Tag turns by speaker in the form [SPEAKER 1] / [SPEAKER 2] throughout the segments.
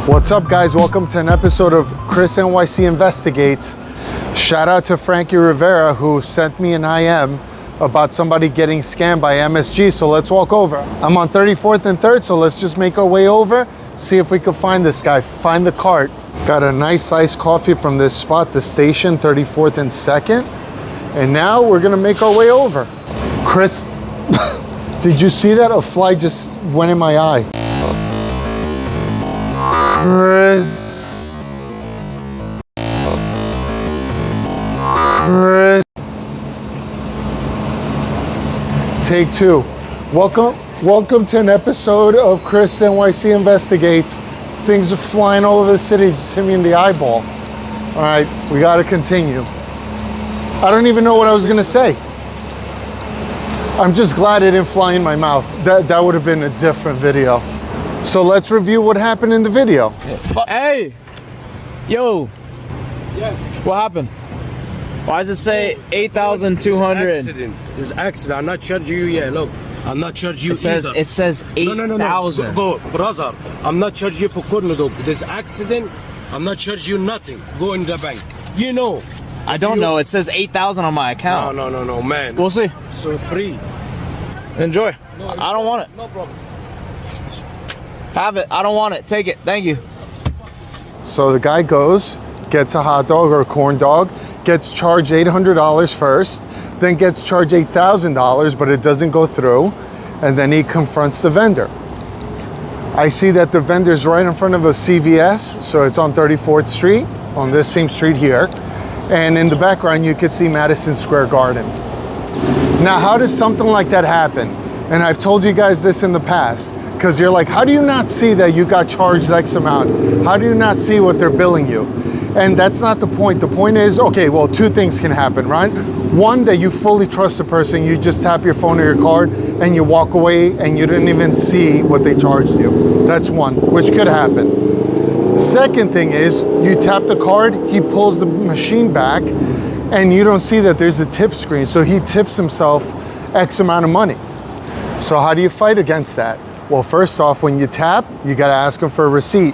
[SPEAKER 1] What's up, guys? Welcome to an episode of Chris NYC Investigates. Shout out to Frankie Rivera, who sent me an IM about somebody getting scammed by MSG. So let's walk over. I'm on 34th and 3rd, so let's just make our way over, see if we can find this guy, find the cart. Got a nice iced coffee from this spot, the station, 34th and 2nd. And now we're gonna make our way over. Chris, did you see that? A fly just went in my eye. Chris. Take two. Welcome to an episode of Chris NYC Investigates. Things are flying all over the city, just hit me in the eyeball. All right, we gotta continue. I don't even know what I was gonna say. I'm just glad it didn't fly in my mouth. That would have been a different video. So let's review what happened in the video.
[SPEAKER 2] Hey, yo.
[SPEAKER 3] Yes.
[SPEAKER 2] What happened? Why does it say 8,200?
[SPEAKER 3] It's accident. I'm not charging you yet. Look, I'm not charging you either.
[SPEAKER 2] It says 8,000.
[SPEAKER 3] No. Go, brother. I'm not charging you for corner dog. This accident, I'm not charging you nothing. Go in the bank. You know.
[SPEAKER 2] I don't know. It says 8,000 on my account.
[SPEAKER 3] No, man.
[SPEAKER 2] We'll see.
[SPEAKER 3] So free.
[SPEAKER 2] Enjoy.
[SPEAKER 3] No,
[SPEAKER 2] I don't want it.
[SPEAKER 3] No problem.
[SPEAKER 2] Have it. I don't want it. Take it. Thank you.
[SPEAKER 1] So the guy goes, gets a hot dog or a corn dog, gets charged $800 first, then gets charged $8,000, but it doesn't go through, and then he confronts the vendor. I see that the vendor's right in front of a CVS, so it's on 34th Street, on this same street here, and in the background you can see Madison Square Garden. Now, how does something like that happen? And I've told you guys this in the past, because you're like, how do you not see that you got charged X amount? How do you not see what they're billing you? And that's not the point. The point is, okay, well, two things can happen, right? One, that you fully trust the person, you just tap your phone or your card and you walk away and you didn't even see what they charged you. That's one, which could happen. Second thing is, you tap the card, he pulls the machine back and you don't see that there's a tip screen. So he tips himself X amount of money. So how do you fight against that? Well, first off, when you tap, you gotta ask him for a receipt.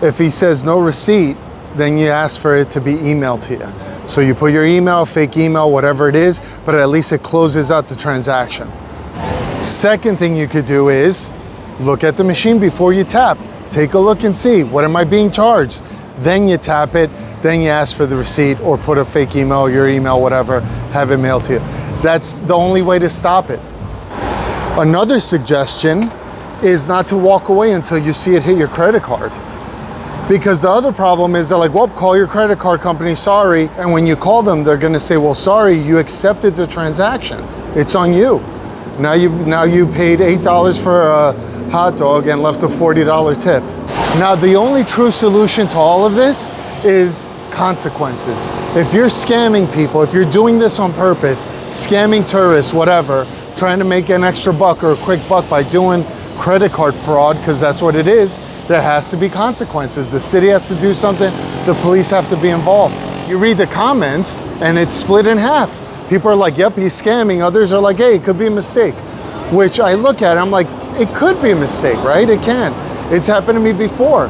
[SPEAKER 1] If he says no receipt, then you ask for it to be emailed to you. So you put your email, fake email, whatever it is, but at least it closes out the transaction. Second thing you could do is look at the machine before you tap. Take a look and see, what am I being charged? Then you tap it, then you ask for the receipt or put a fake email, your email, whatever, have it mailed to you. That's the only way to stop it. Another suggestion is not to walk away until you see it hit your credit card. Because the other problem is they're like, well, call your credit card company, sorry. And when you call them, they're gonna say, well, sorry, you accepted the transaction. It's on you. Now you paid $8 for a hot dog and left a $40 tip. Now, the only true solution to all of this is consequences. If you're scamming people, if you're doing this on purpose, scamming tourists, whatever, trying to make an extra buck or a quick buck by doing credit card fraud, because that's what it is, there has to be consequences. The city has to do something, the police have to be involved. You read the comments and it's split in half. People are like, yep, he's scamming. Others are like, hey, it could be a mistake. Which I look at, I'm like, it could be a mistake, right? It can. It's happened to me before.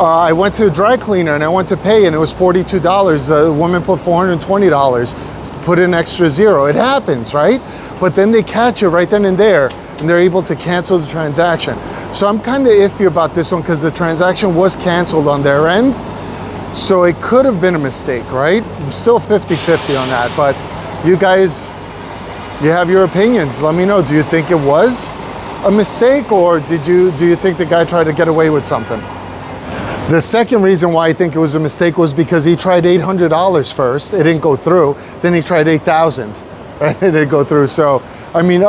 [SPEAKER 1] I went to a dry cleaner and I went to pay and it was $42. The woman put $420, put an extra zero. It happens, right? But then they catch you right then and there and they're able to cancel the transaction. So I'm kind of iffy about this one because the transaction was canceled on their end. So it could have been a mistake, right? I'm still 50-50 on that, but you guys, you have your opinions. Let me know, do you think it was a mistake or do you think the guy tried to get away with something? The second reason why I think it was a mistake was because he tried $800 first, it didn't go through, then he tried $8,000, right? It didn't go through. So, I mean,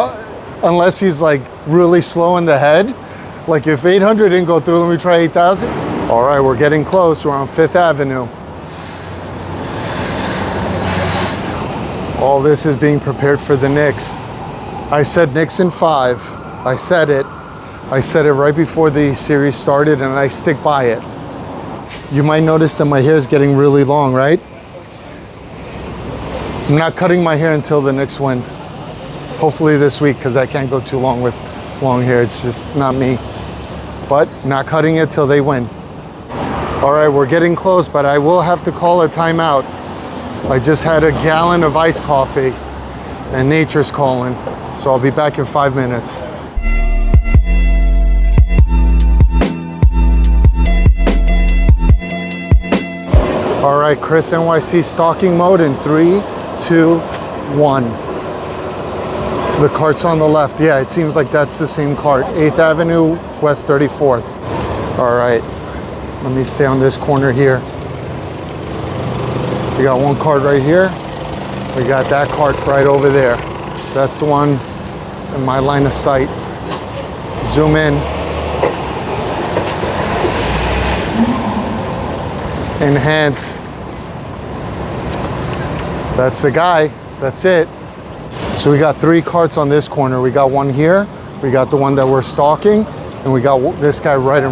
[SPEAKER 1] unless he's like really slow in the head, like if 800 didn't go through, let me try 8,000. All right, we're getting close. We're on 5th Avenue. All this is being prepared for the Knicks. I said Knicks in 5. I said it. I said it right before the series started and I stick by it. You might notice that my hair is getting really long, right? I'm not cutting my hair until the Knicks win. Hopefully this week, because I can't go too long with long hair. It's just not me. But not cutting it till they win. All right, we're getting close, but I will have to call a timeout. I just had a gallon of iced coffee and nature's calling. So I'll be back in 5 minutes. All right, Chris NYC stalking mode in 3, 2, 1. The cart's on the left. Yeah, it seems like that's the same cart. 8th Avenue, West 34th. All right, let me stay on this corner here. We got one cart right here. We got that cart right over there. That's the one in my line of sight. Zoom in. Enhance. That's the guy. That's it. So we got 3 carts on this corner. We got one here. We got the one that we're stalking, and we got this guy right in,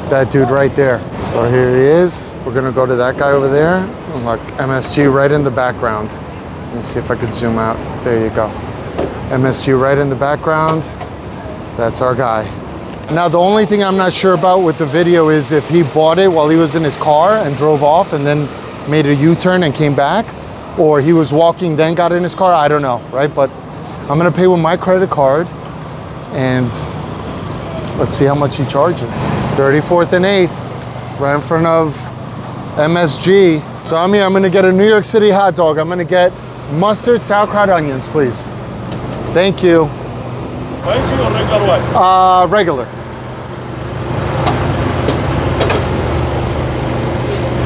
[SPEAKER 1] that dude right there. So here he is. We're gonna go to that guy over there. And look, MSG right in the background. Let me see if I could zoom out. There you go. MSG right in the background. That's our guy. Now, the only thing I'm not sure about with the video is if he bought it while he was in his car and drove off and then made a U-turn and came back, or he was walking, then got in his car. I don't know, right? But I'm gonna pay with my credit card, and let's see how much he charges. 34th and 8th, right in front of MSG. So I'm here, I'm gonna get a New York City hot dog. I'm gonna get mustard, sauerkraut, onions, please. Thank you.
[SPEAKER 4] Spicy or regular one?
[SPEAKER 1] Regular.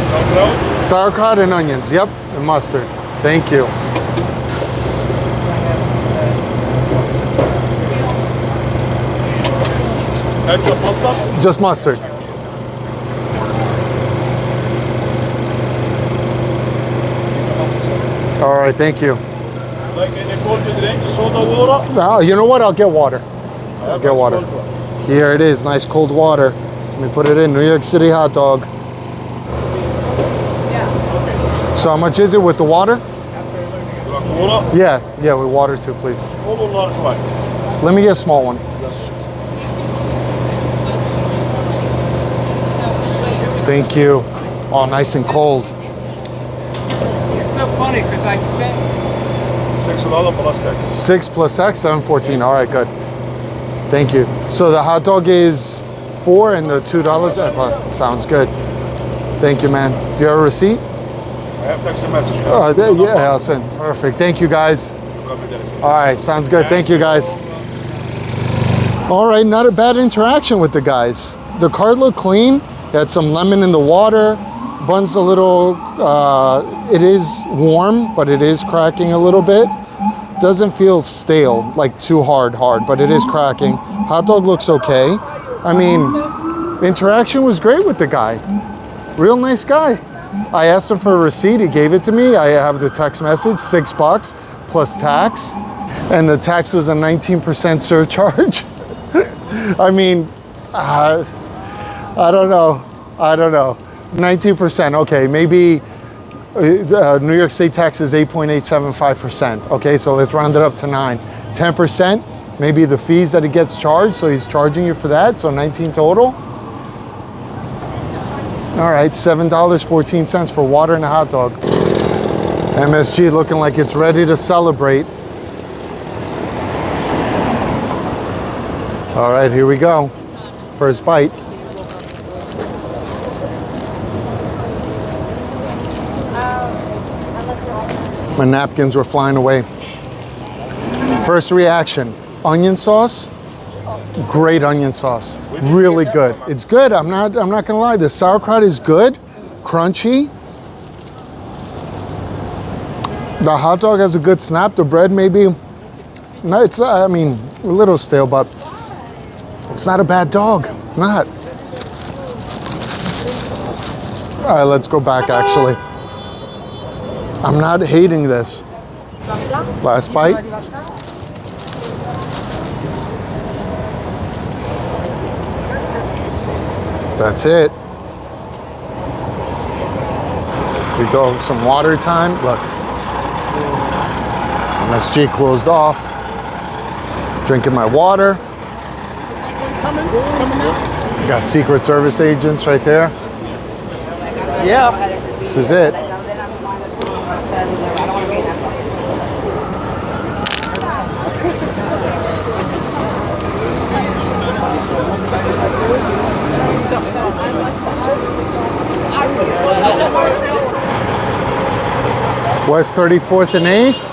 [SPEAKER 4] Sauerkraut?
[SPEAKER 1] Sauerkraut and onions, yep, and mustard. Thank you.
[SPEAKER 4] Ketchup, mustard?
[SPEAKER 1] Just mustard. All right, thank you.
[SPEAKER 4] Like any cold drink, soda, water?
[SPEAKER 1] You know what? I'll get water. I'll get water. Here it is, nice cold water. Let me put it in. New York City hot dog. So how much is it with the water?
[SPEAKER 4] You like water?
[SPEAKER 1] Yeah, with water too, please.
[SPEAKER 4] Small or large one?
[SPEAKER 1] Let me get a small one. Thank you. Oh, nice and cold.
[SPEAKER 5] It's so funny because I said
[SPEAKER 4] $6 plus tax.
[SPEAKER 1] 6 plus X, 714. All right, good. Thank you. So the hot dog is $4 and the $2. Sounds good. Thank you, man. Do you have a receipt?
[SPEAKER 4] I have text message.
[SPEAKER 1] Yeah, I'll send. Perfect. Thank you, guys. All right, sounds good. Thank you, guys. All right, not a bad interaction with the guys. The cart looked clean. Had some lemon in the water. Bun's a little, it is warm, but it is cracking a little bit. Doesn't feel stale, like too hard, but it is cracking. Hot dog looks okay. I mean, interaction was great with the guy. Real nice guy. I asked him for a receipt, he gave it to me. I have the text message, $6 plus tax. And the tax was a 19% surcharge. I mean, I don't know. 19%, okay, maybe New York State tax is 8.875%. Okay, so let's round it up to 9. 10%, maybe the fees that he gets charged, so he's charging you for that, so 19 total. All right, $7.14 for water and a hot dog. MSG looking like it's ready to celebrate. All right, here we go. First bite. My napkins were flying away. First reaction, onion sauce. Great onion sauce, really good. It's good, I'm not gonna lie. The sauerkraut is good, crunchy. The hot dog has a good snap. The bread maybe, no, it's, I mean, a little stale, but it's not a bad dog, not. All right, let's go back actually. I'm not hating this. Last bite. That's it. We go some water time. Look, MSG closed off. Drinking my water. Got Secret Service agents right there. Yeah. This is it. West 34th and 8th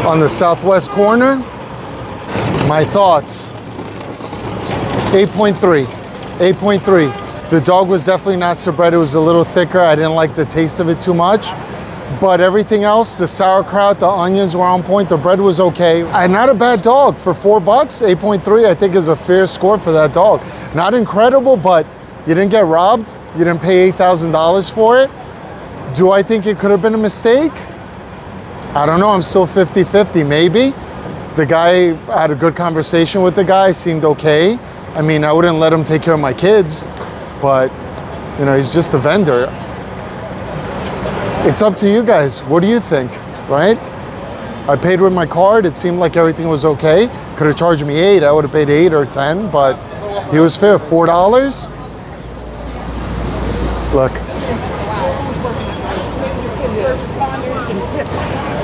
[SPEAKER 1] on the southwest corner. My thoughts, 8.3, 8.3. The dog was definitely not so bread. It was a little thicker. I didn't like the taste of it too much. But everything else, the sauerkraut, the onions were on point. The bread was okay. And not a bad dog for $4. 8.3 I think is a fair score for that dog. Not incredible, but you didn't get robbed. You didn't pay $8,000 for it. Do I think it could have been a mistake? I don't know, I'm still 50-50, maybe. The guy, I had a good conversation with the guy, seemed okay. I mean, I wouldn't let him take care of my kids, but you know, he's just a vendor. It's up to you guys. What do you think, right? I paid with my card. It seemed like everything was okay. Could have charged me $8. I would have paid $8 or $10, but he was fair. $4. Look.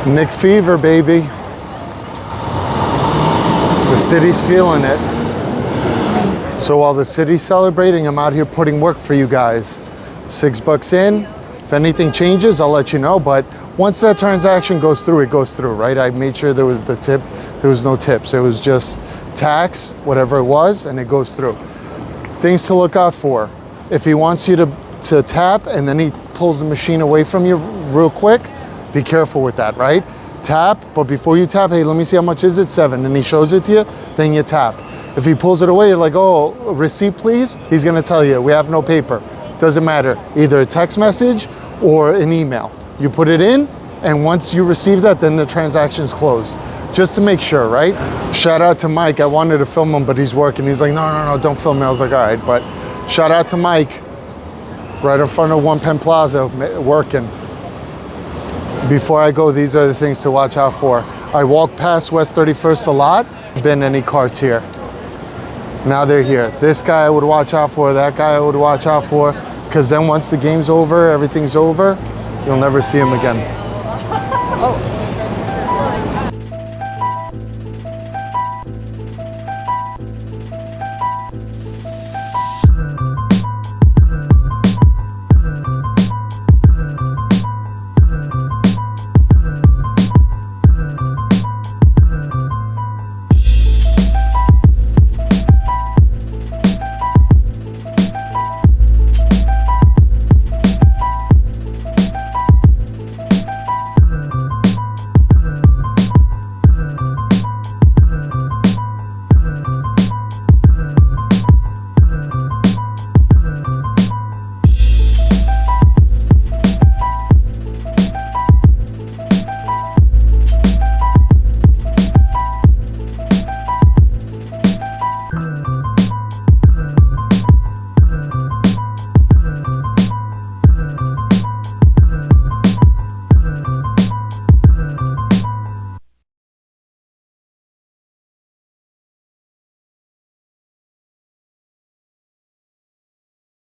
[SPEAKER 1] Nick Fever, baby. The city's feeling it. So while the city's celebrating, I'm out here putting work for you guys. $6 in. If anything changes, I'll let you know. But once that transaction goes through, it goes through, right? I made sure there was the tip. There was no tips. It was just tax, whatever it was, and it goes through. Things to look out for. If he wants you to tap and then he pulls the machine away from you real quick, be careful with that, right? Tap, but before you tap, hey, let me see how much is it, 7, and he shows it to you, then you tap. If he pulls it away, you're like, oh, receipt please? He's gonna tell you, we have no paper. Doesn't matter, either a text message or an email. You put it in, and once you receive that, then the transaction's closed. Just to make sure, right? Shout out to Mike. I wanted to film him, but he's working. He's like, no, don't film me. I was like, all right, but shout out to Mike, right in front of One Penn Plaza, working. Before I go, these are the things to watch out for. I walk past West 31st a lot. Been any carts here. Now they're here. This guy I would watch out for, that guy I would watch out for, because then once the game's over, everything's over, you'll never see him again.